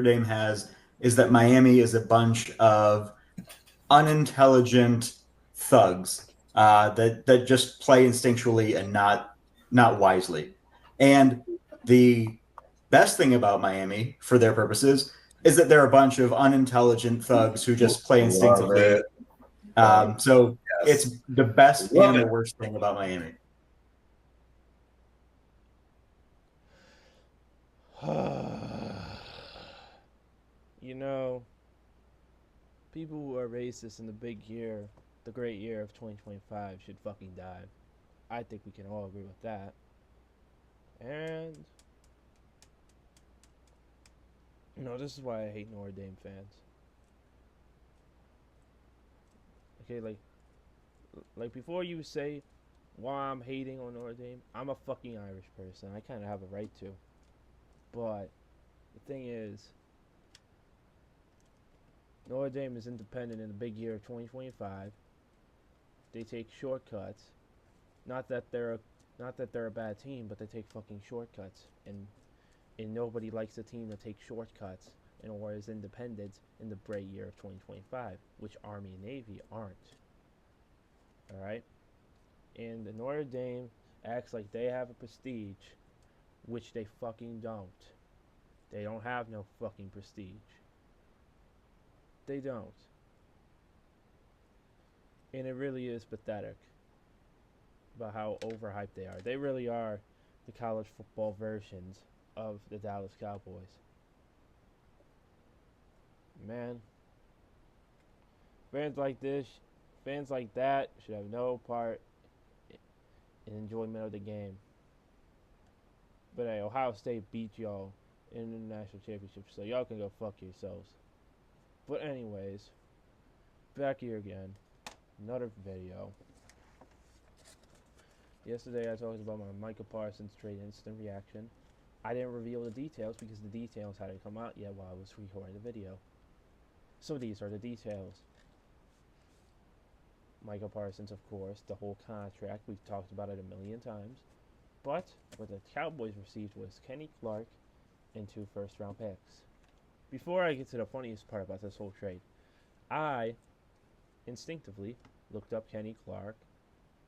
Dame has is that Miami is a bunch of unintelligent thugs that just play instinctually and not wisely. And the best thing about Miami, for their purposes, is that they're a bunch of unintelligent thugs who just play Love it. instinctively. So Yes. it's the best Love and the it. worst thing about Miami. You know, people who are racist in the big year, the great year of 2025, should fucking die. I think we can all agree with that. And, this is why I hate Notre Dame fans. Okay, like before you say why I'm hating on Notre Dame, I'm a fucking Irish person. I kind of have a right to. But the thing is, Notre Dame is independent in the big year of 2025. They take shortcuts. Not that they're a bad team, but they take fucking shortcuts, and nobody likes a team that takes shortcuts and or is independent in the bright year of 2025, which Army and Navy aren't. All right, and the Notre Dame acts like they have a prestige, which they fucking don't. They don't have no fucking prestige. They don't. And it really is pathetic about how overhyped they are. They really are the college football versions of the Dallas Cowboys. Man, fans like this, fans like that should have no part in enjoyment of the game. But hey, Ohio State beat y'all in the national championship, so y'all can go fuck yourselves. But anyways, back here again. Another video. Yesterday I talked about my Micah Parsons trade instant reaction. I didn't reveal the details because the details hadn't come out yet while I was recording the video. So these are the details. Micah Parsons, of course, the whole contract, we've talked about it a million times. But what the Cowboys received was Kenny Clark and 2 first-round picks. Before I get to the funniest part about this whole trade, I instinctively looked up Kenny Clark.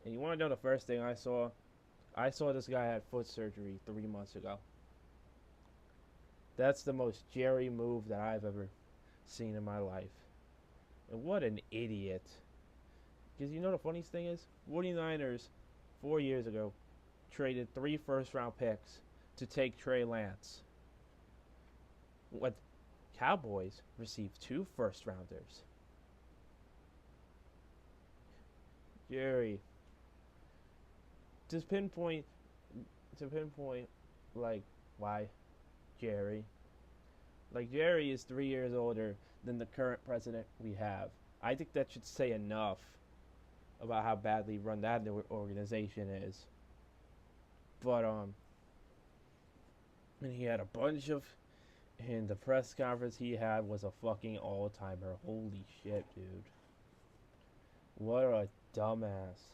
And you want to know the first thing I saw? I saw this guy had foot surgery 3 months ago. That's the most Jerry move that I've ever seen in my life. And what an idiot. Because the funniest thing is, 49ers, 4 years ago, traded 3 first-round picks to take Trey Lance. What Cowboys received 2 first-rounders. Jerry, to pinpoint, like, why Jerry? Like, Jerry is 3 years older than the current president we have. I think that should say enough about how badly run that organization is. But, and he had a bunch of, and the press conference he had was a fucking all-timer. Holy shit, dude. What a dumbass.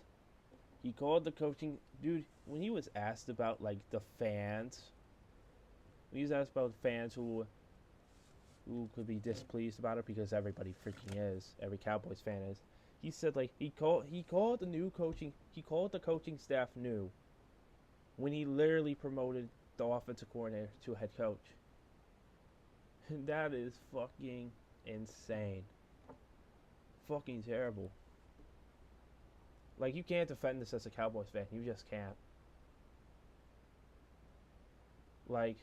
He called the coaching dude when he was asked about like the fans. When he was asked about fans who could be displeased about it because everybody freaking is. Every Cowboys fan is. He said like he called the coaching staff new when he literally promoted the offensive coordinator to a head coach. And that is fucking insane. Fucking terrible. Like, you can't defend this as a Cowboys fan. You just can't. Like,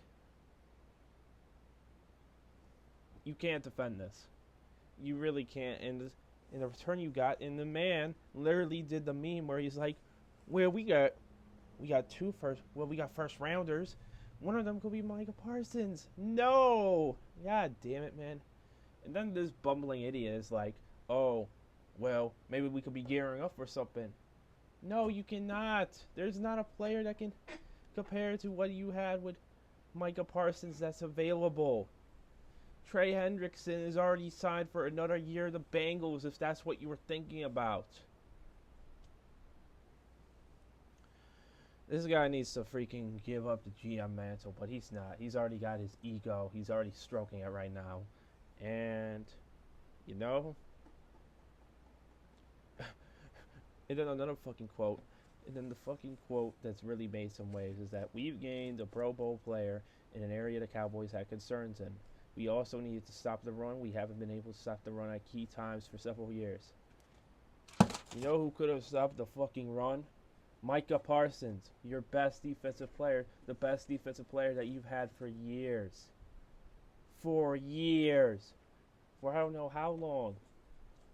you can't defend this. You really can't. And the return you got, and the man literally did the meme where he's like, well, we got first rounders. One of them could be Micah Parsons. No! God damn it, man. And then this bumbling idiot is like, oh, well, maybe we could be gearing up for something. No, you cannot. There's not a player that can compare to what you had with Micah Parsons that's available. Trey Hendrickson is already signed for another year of the Bengals, if that's what you were thinking about. This guy needs to freaking give up the GM mantle, but he's not. He's already got his ego. He's already stroking it right now. And, you know, and then another fucking quote. And then the fucking quote that's really made some waves is that we've gained a Pro Bowl player in an area the Cowboys had concerns in. We also needed to stop the run. We haven't been able to stop the run at key times for several years. You know who could have stopped the fucking run? Micah Parsons, your best defensive player, the best defensive player that you've had for years. For years. For I don't know how long.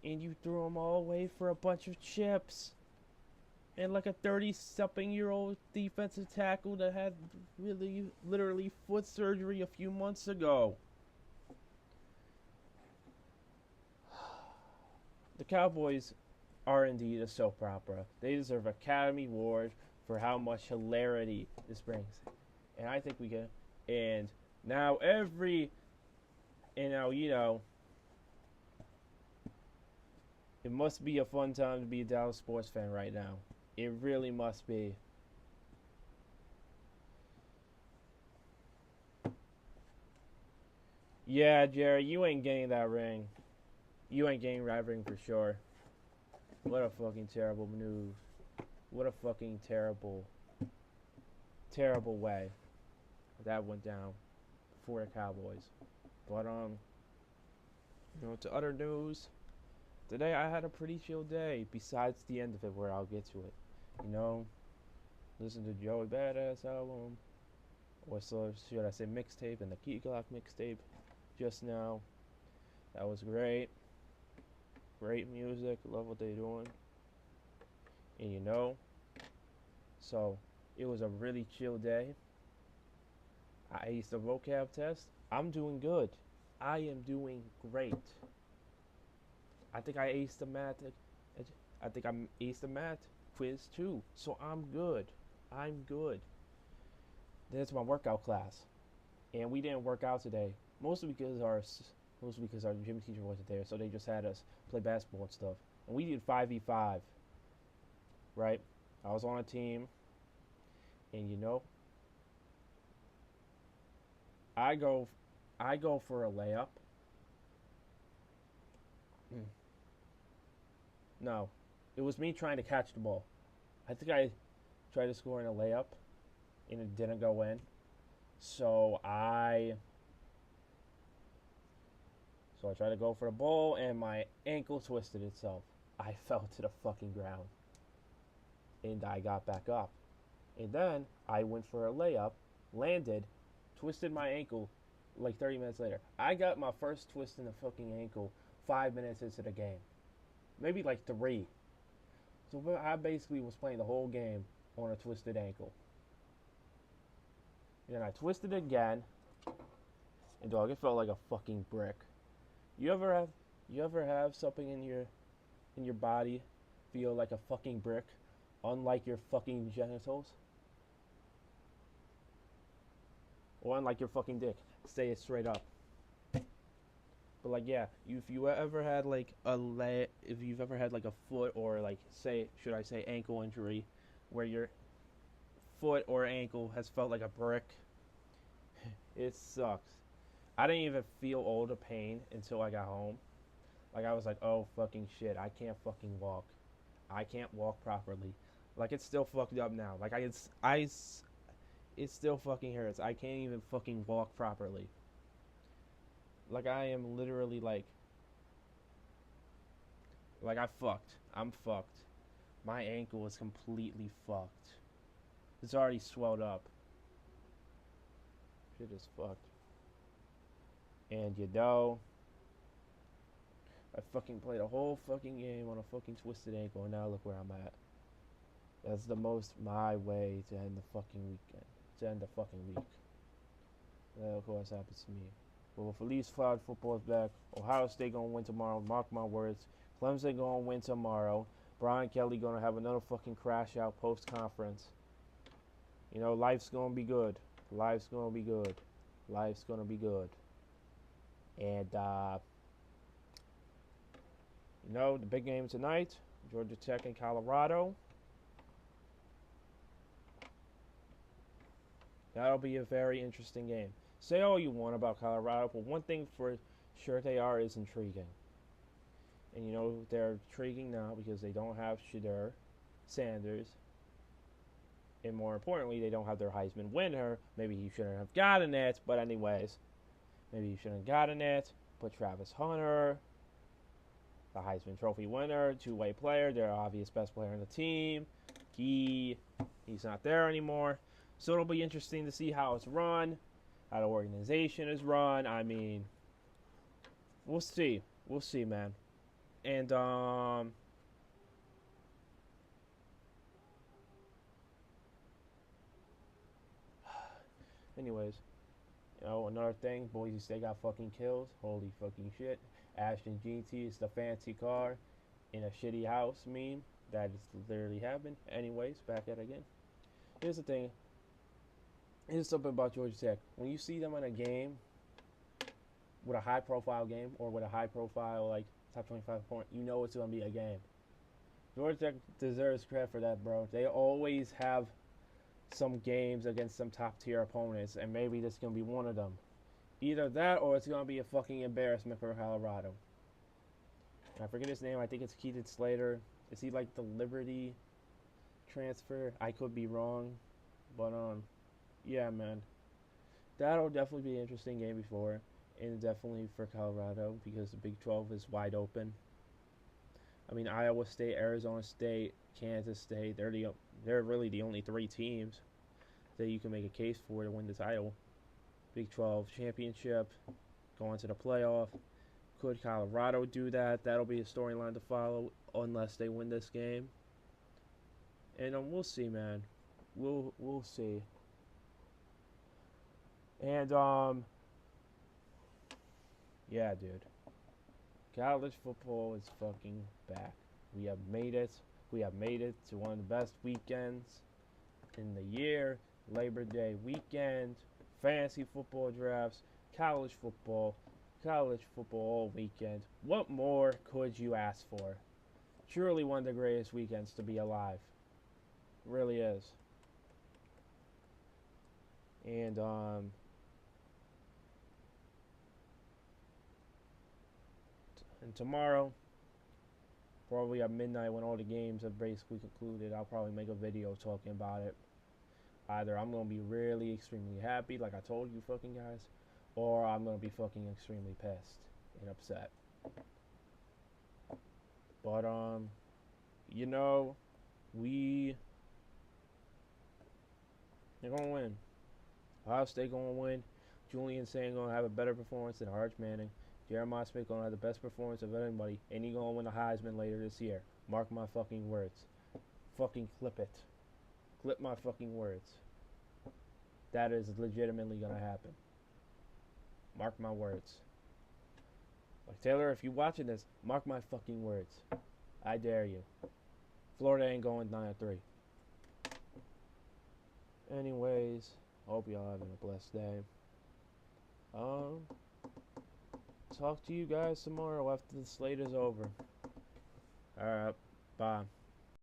And you threw him all away for a bunch of chips. And like a 30-something-year-old defensive tackle that had really, literally foot surgery a few months ago. The Cowboys are indeed a soap opera. They deserve Academy Award for how much hilarity this brings. And I think we can. And now it must be a fun time to be a Dallas sports fan right now. It really must be. Yeah, Jerry, you ain't getting that ring. You ain't getting that ring for sure. What a fucking terrible move. What a fucking terrible, terrible way that went down for the Cowboys. But to other news. Today I had a pretty chill day. Besides the end of it, where I'll get to it. Listen to Joey Badass album, or so should I say mixtape, and the Key Glock mixtape just now. That was great. Great music. Love what they're doing. And so it was a really chill day. I aced the vocab test. I'm doing good. I am doing great. I think I aced the math. I think I aced the math quiz too. So I'm good. I'm good. Then it's my workout class, and we didn't work out today. Mostly because our gym teacher wasn't there, so they just had us play basketball and stuff. And we did 5v5. Right? I was on a team, and I go for a layup. No, it was me trying to catch the ball. I think I tried to score in a layup, and it didn't go in. So I tried to go for the ball, and my ankle twisted itself. I fell to the fucking ground, and I got back up. And then I went for a layup, landed, twisted my ankle like 30 minutes later. I got my first twist in the fucking ankle 5 minutes into the game. Maybe like 3. So I basically was playing the whole game on a twisted ankle. And then I twisted again, and dog, it felt like a fucking brick. You ever have something in your body feel like a fucking brick, unlike your fucking genitals? Or unlike your fucking dick. Say it straight up. But like, yeah, if you've ever had like a foot or like should I say ankle injury, where your foot or ankle has felt like a brick, it sucks. I didn't even feel all the pain until I got home. Like I was like, oh fucking shit, I can't fucking walk. I can't walk properly. Like it's still fucked up now. Like it still fucking hurts. I can't even fucking walk properly. Like I am literally like I'm fucked. My ankle is completely fucked. It's already swelled up. Shit is fucked. And I fucking played a whole fucking game on a fucking twisted ankle, and now look where I'm at. That's the most my way to end the fucking weekend. To end the fucking week. That of course happens to me. But with Felice Cloud football's back, Ohio State gonna win tomorrow. Mark my words. Clemson gonna win tomorrow. Brian Kelly gonna have another fucking crash out post conference. Life's gonna be good. Life's gonna be good. Life's gonna be good. And the big game tonight, Georgia Tech and Colorado. That'll be a very interesting game. Say all you want about Colorado, but one thing for sure they are is intriguing. And you know they're intriguing now because they don't have Shadur Sanders, and more importantly, they don't have their Heisman winner. Maybe he shouldn't have gotten it, but anyways, maybe he shouldn't have gotten it. But Travis Hunter, the Heisman Trophy winner, two-way player, their obvious best player on the team, he's not there anymore. So it'll be interesting to see how it's run, how the organization is run. I mean, we'll see. We'll see, man. And anyways, you know, another thing, Boise State got fucking killed. Holy fucking shit. Ashton GT is the fancy car in a shitty house meme. That is literally happened. Anyways, back at it again. Here's the thing. Here's something about Georgia Tech. When you see them in a game, with a high profile game, or with a high profile, like, top 25 point, you know it's going to be a game. Georgia Tech deserves credit for that, bro. They always have some games against some top tier opponents, and maybe this is going to be one of them. Either that, or it's going to be a fucking embarrassment for Colorado. I forget his name. I think it's Keaton Slater. Is he like the Liberty transfer? I could be wrong, but yeah, man, that'll definitely be an interesting game before, and definitely for Colorado because the Big 12 is wide open. I mean, Iowa State, Arizona State, Kansas State, they're really the only three teams that you can make a case for to win the title. Big 12 championship, going to the playoff. Could Colorado do that? That'll be a storyline to follow unless they win this game. And we'll see, man. We'll see. And yeah, dude. College football is fucking back. We have made it. We have made it to one of the best weekends in the year. Labor Day weekend, fantasy football drafts, college football all weekend. What more could you ask for? Truly one of the greatest weekends to be alive. It really is. And tomorrow, probably at midnight when all the games are basically concluded, I'll probably make a video talking about it. Either I'm going to be really extremely happy, like I told you fucking guys, or I'm going to be fucking extremely pissed and upset. But, you know, they're going to win. Ohio State going to win. Julian Sand going to have a better performance than Arch Manning. Jeremiah Smith going to have the best performance of anybody, and he's going to win the Heisman later this year. Mark my fucking words. Fucking clip it. Clip my fucking words. That is legitimately going to happen. Mark my words. Like, Taylor, if you're watching this, mark my fucking words. I dare you. Florida ain't going 9-3. Anyways, hope y'all having a blessed day. Talk to you guys tomorrow after the slate is over. Alright, bye.